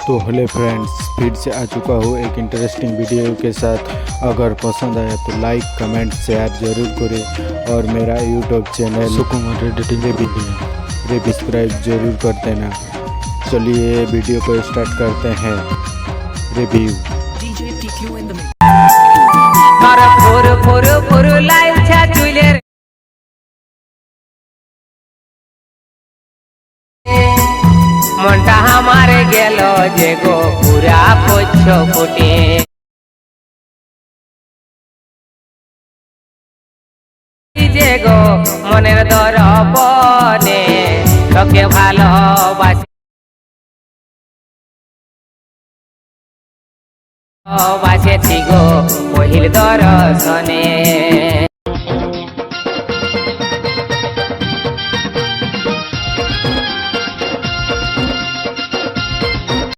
तो hello friends, फिर से आ चुका हूँ एक इंटरेस्टिंग वीडियो के साथ। अगर पसंद आया तो लाइक कमेंट शेयर ज़रूर करें और मेरा यूट्यूब चैनल सुकुमार एडिटिंग रे सब्सक्राइब ज़रूर कर देना। चलिए वीडियो को स्टार्ट करते हैं। रिव्यू मोंटा हमारे गेलो जे गो पूरा पोछो फुटे जे गो मनेर दरपने তোকে ভালোবাসেছি গো পহিল দর্শনে।